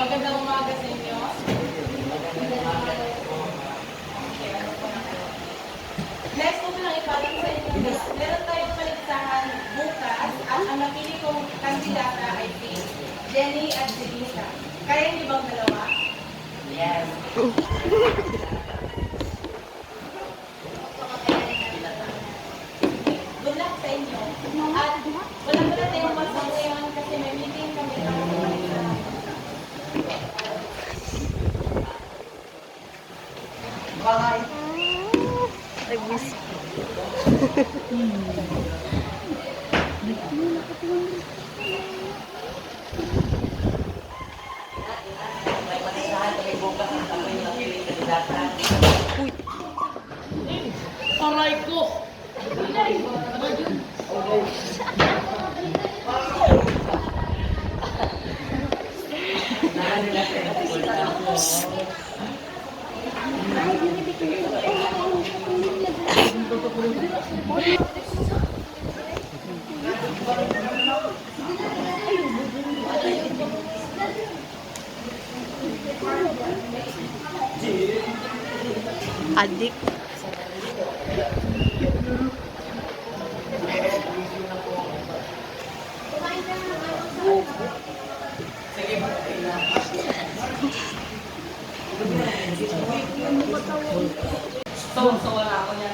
Magandang umaga sa inyo. Next ko lang ipaalam sa inyo. Meron tayong paligsahan bukas at ang napili kong kandidata ay si Jenny at si Lisa. Kaya niyo bang dalawa? Yes. Good luck sa inyo. At wala tayong masang ngayon kasi may meeting kami sa paligsahan. Bye. I miss. Aray ko! Adik. So wala ako niyan.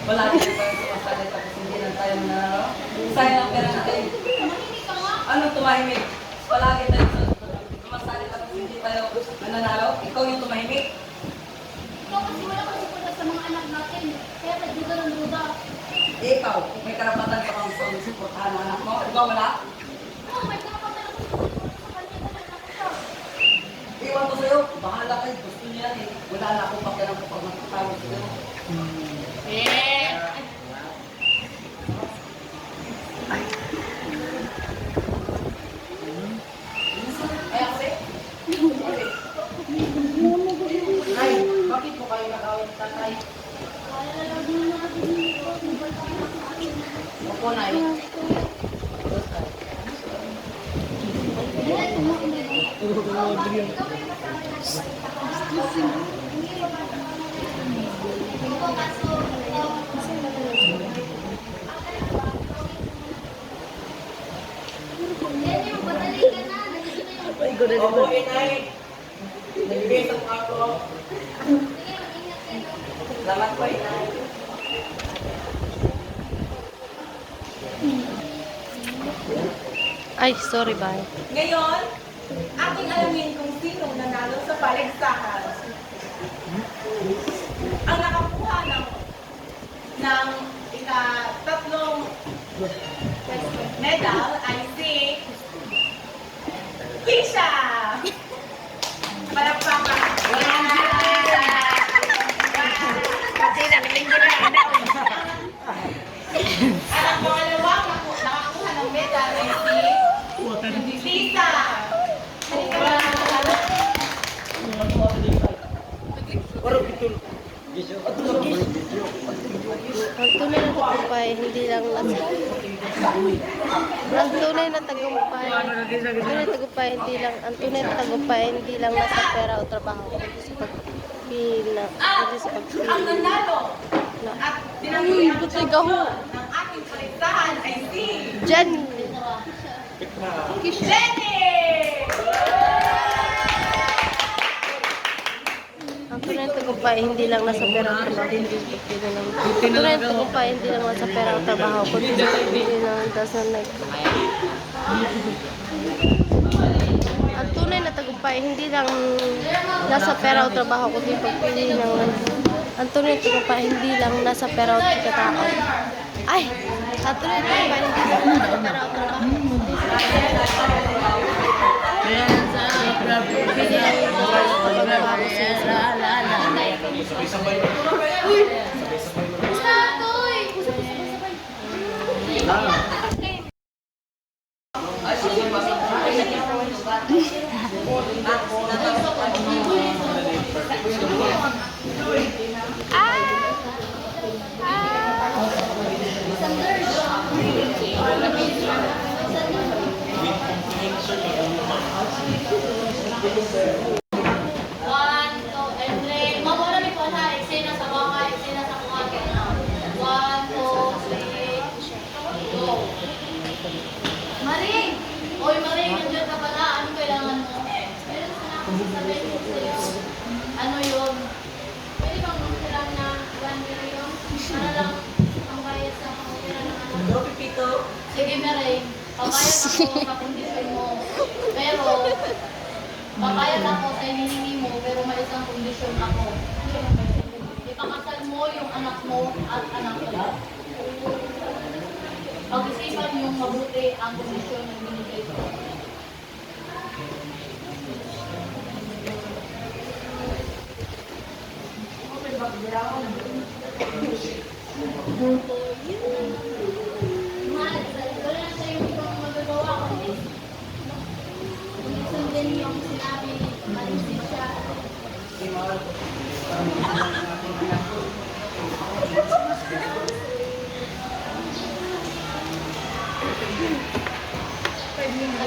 Wala niya tayo sumasalit tapos hindi na tayo nanalo. Sayang ang pera natin. Anong tumahimik? Palagi tayo sumasalit tapos hindi tayo nanalo. Ikaw yung tumahimik. Ikaw kasi wala kasi pala sa mga anak natin. Kaya nagduda ng duda. Ikaw, may karapatan ka bang suportahan ang anak mo? Ikaw wala? Oo, may karapatan ako sa kanya na nakita. Iwan ko sa'yo. Bahala kayo. Gusto niya yan eh. Wala na akong pakialam kapag magtatawag sa'yo. Ay, ako rin. Nay, bakit po kayo nag-away ng tatay? Opo, Nay. Opo, Nay. Nagbibigay ako. Salamat po, Inay. Ay, sorry, bye. Ngayon, ating alamin kung sino nanalo sa paligsahan. Ang nakakuha ng ika-tatlong medal ay si Kisha! Palakpakan! At ang pangalawang nakakuha ng medal ay si Lisa! Halika na. Ang tunay na tagumpay, hindi lang nasa... Ang tunay na tagumpay, hindi lang nasa pera o trabaho, kundi sa pagpila, kundi sa Ang pagpili. nanalo at tinanggol ang Butay gaho. ng ating paligsahan ay si Jenny! Jenny! Ang tunay na tagumpay, hindi lang nasa pera o trabaho, kundi sa pagpili ng... Ang tunay na tagumpay, hindi lang nasa pera o trabaho, kundi sa pagpili ng dasal na ito. Ang tunay na tagumpay, hindi lang nasa pera o trabaho, kundi pagpili ng... Ang tunay na tagumpay, hindi lang nasa pera o pagkatao. Ay! Ang tunay na tagumpay, hindi lang nasa pera o trabaho, kundi sa pagpili ng... Pagpili ng pagkatao siya. Oy, Marie, nandiyan ka pala. Anong kailangan mo? Meron na akong sasabihin ko sa'yo. Ano yun? Pwede bang magsilang na 1 million? Para lang ang bayad sa pangutira ng anak. Sige, Marie. Papayag ako sa kondisyon mo. Pero, papayag ako sa hinihingi mo, pero may isang kondisyon ako. Ipakasal mo yung anak mo at anak ko. Pag-isipan yung mabuti ang kondisyon ng binigay ko. Mahal, wala na sa'yo ibang magagawa kundi sundin yung sinabi, malisin siya.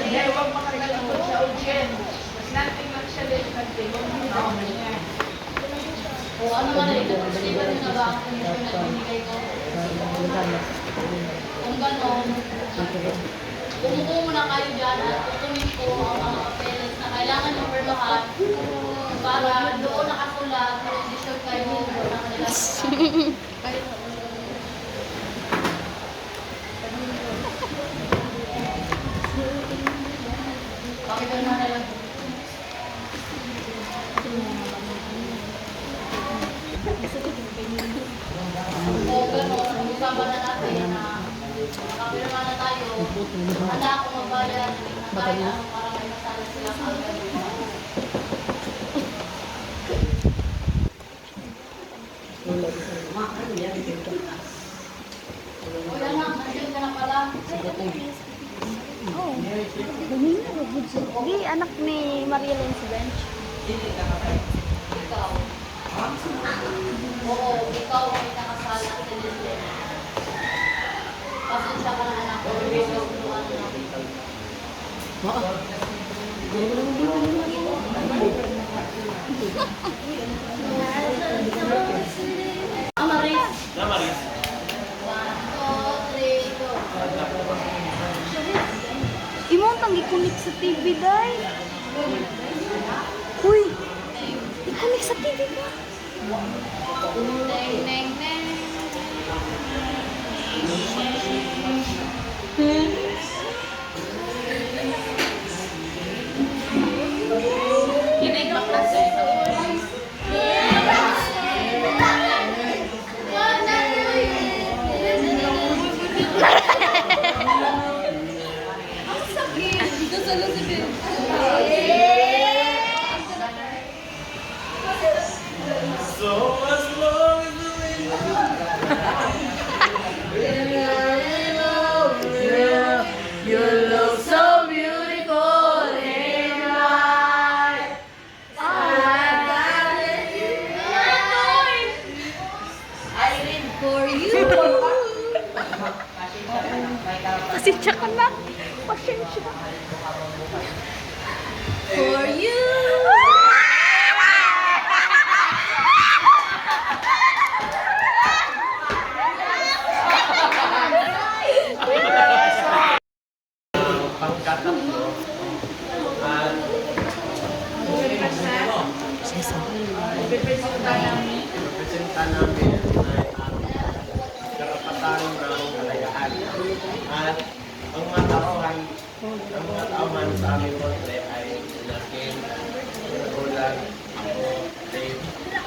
Kaya huwag makakalimot siya, Jen. Mas natin lang siya din kasi huwag mo na niya. O ano nga rin, pag-isipan nyo na ba ang kondisyon na binigay ko? Kung gano'n, umupo muna kayo dyan at tutumin ko ang mga papeles na kailangan nyo perlahan para doon nakasulat sa kondisyon kayo ng kanilang pakita na lang. O gano'n, usapan na natin na nakapirma na tayo. Handa ako magbayad ng kaya para may masala sila kaagad. O yan na, nandiyan ka na pala. Di anak ni Marilyn si Bench. Ikaw. Oo, ikaw ay nakasal at sinilin. Pasensya ka na anak ko. Ano namin. Amaris. Namaris. 1, 2, 3, go. Imo ang tanggi-connect sa TV, day. Uy, i-connect sa TV ba? Neng, neng, neng. Kinig lang kasi. So as long as the wind You look so beautiful in white. For you. Pasensya ka na. Pasensya. For you. pangkatatlo at representa namin ay ang karapatan ng kalayaan. At ang mga tauhan sa aming kontre ay natin, Roland, ako, Dave,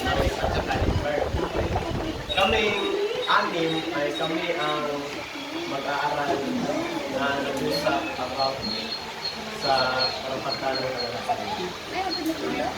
Maris at saka Liber. Kaming anim ay kami ang mag-aaral na nag-usap about sa karapatan ng kalayaan.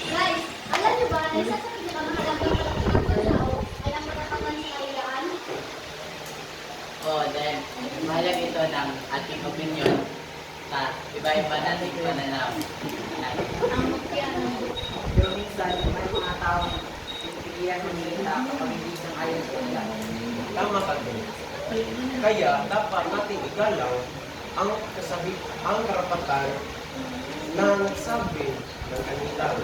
Guys, alam niyo ba mahalaga ito ng ating opinion sa iba-iba nating pananaw. Ang mukya ng Pero minsan, may mga taong pinipigilan ng nila kapag hindi sang ayon sa kanila. Tama ka din. Kaya dapat nating igalang ang ang karapatan ng sabi ng kanilang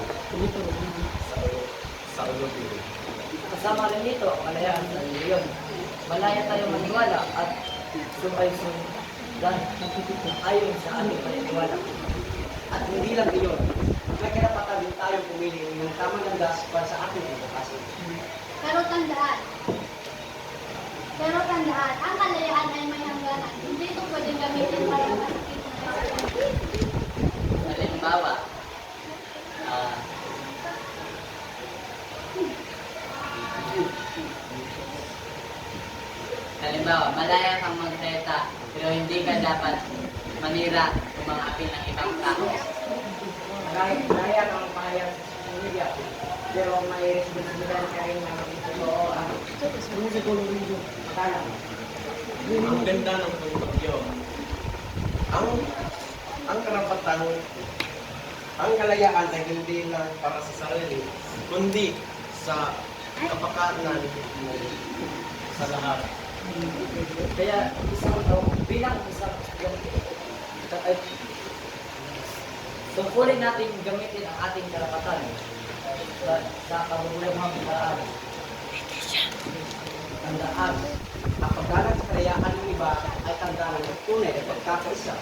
sa ulobin. Kasama rin dito ang kalayaan sa reliyon. Malaya tayong maniwala at sumbay-sundan ayon sa ating paniniwala. At hindi lang iyon, may karapatan din tayong pumili ng tamang landas para sa ating edukasyon. Pero tandaan, ang kalayaan ay may hangganan. Hindi ito pwedeng gamitin para masakit na Halimbawa, malaya kang magsalita pero hindi ka dapat manira ng mga apil ng ibang tao. Naya ang pahayag sa social media, pero may responsibilidad ka rin na magtotoo ang musikong video matalang. Ang ganda ng pagpagyo. Ang karapatan, ang kalayaan ay hindi lang para sa sarili, kundi sa kapakanan sa lahat. Kaya bilang isang estudyante, tungkulin natin gamitin ang ating karapatan sa kabubulong paraan. Tandaan, ang paggalang sa kalayaan ng iba ay tandaan ng tunay at pagkakaisa.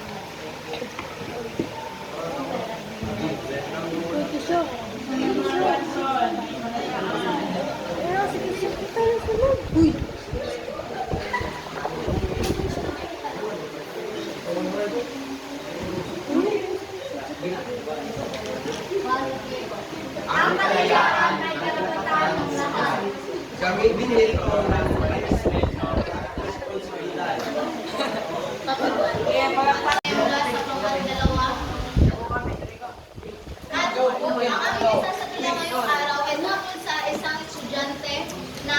Ang kalayaan ay karapatan ng lahat. Gamitin nito ng respeto at responsibilidad. mula sa mga dalawa. At ang aming isasagila ngayong araw ay tungkol sa isang estudyante na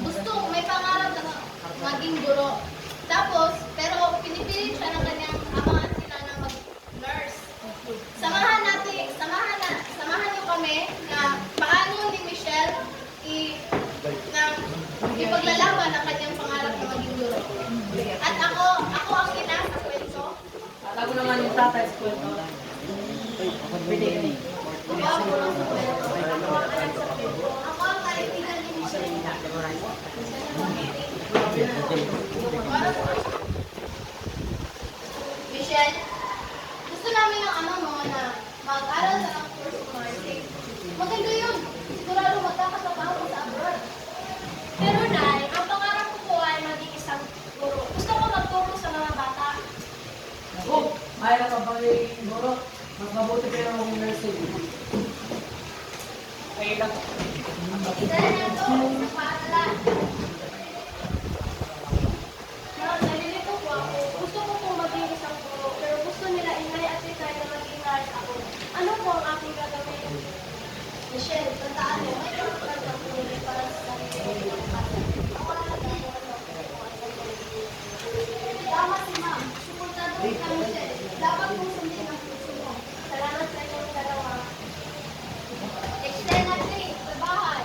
gustong may pangarap na maging guro. Tapos, pero pinipilit siya ng kanyang amahan sila na mag-nurse. Samahan niyo kami na paano ni Michelle ipaglalaban ang kanyang pangarap na maging guro. At ako ang ina sa kwento. At ako naman yung tatay sa kwento. Pwede yun eh. Ako ang guro sa kwento. Ako ang anak sa kwento. Ako ang kaibigan ni Michelle. Michelle, gusto namin ng ano mo na mag-aral ka ng course of nursing. Maganda yun. Sigurado magkakatrabaho ko sa abroad. Pero Nay, ang pangarap ko po ay maging isang guro. Gusto ko magturo sa mga bata. Ako, ayaw ka pagiging guro. Mas mabuti kayo ng nursing. Kaya lang. Isa na ito, sa paaralan. Nalilito po ako. Gusto ko pong maging isang guro. Pero gusto nila inay at itay na maging nurse ako. Ano po ang aking gagawin? Michelle, tandaan mo, may karapatan kang pumili para sa sarili mo. Ako ang nagagawa ng Tama si ma'am. Suportado rin ka, Michelle. Dapat mong sundin ang puso mo. Salamat sa inyong dalawa. Extend natin sa bahay.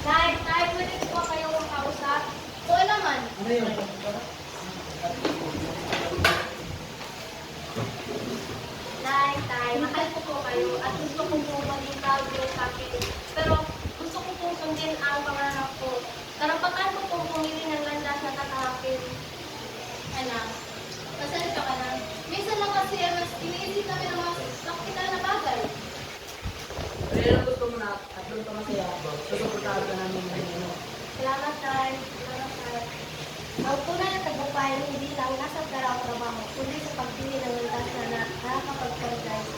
Nay, pwede ko ba kayong makausap? Oo naman. Ano yun? Tay, mahal ko po kayo at gusto ko po maging proud sa akin. Pero gusto ko pong sundin ang pangarap ko. Karapatan ko pong pumili ng landas na tatahakin. Anak, pasensya ka na. Minsan lang kasi mas iniisip namin ang mga praktikal na bagay. Pero yung gusto mo na at doon ka masaya, susuportahan ka namin ng ano. Salamat, Tay. Salamat, Tay. Ang tunay na tagumpay hindi lang nasa pera o trabaho, kundi sa pagpili ng landas na nakakapag-paradise.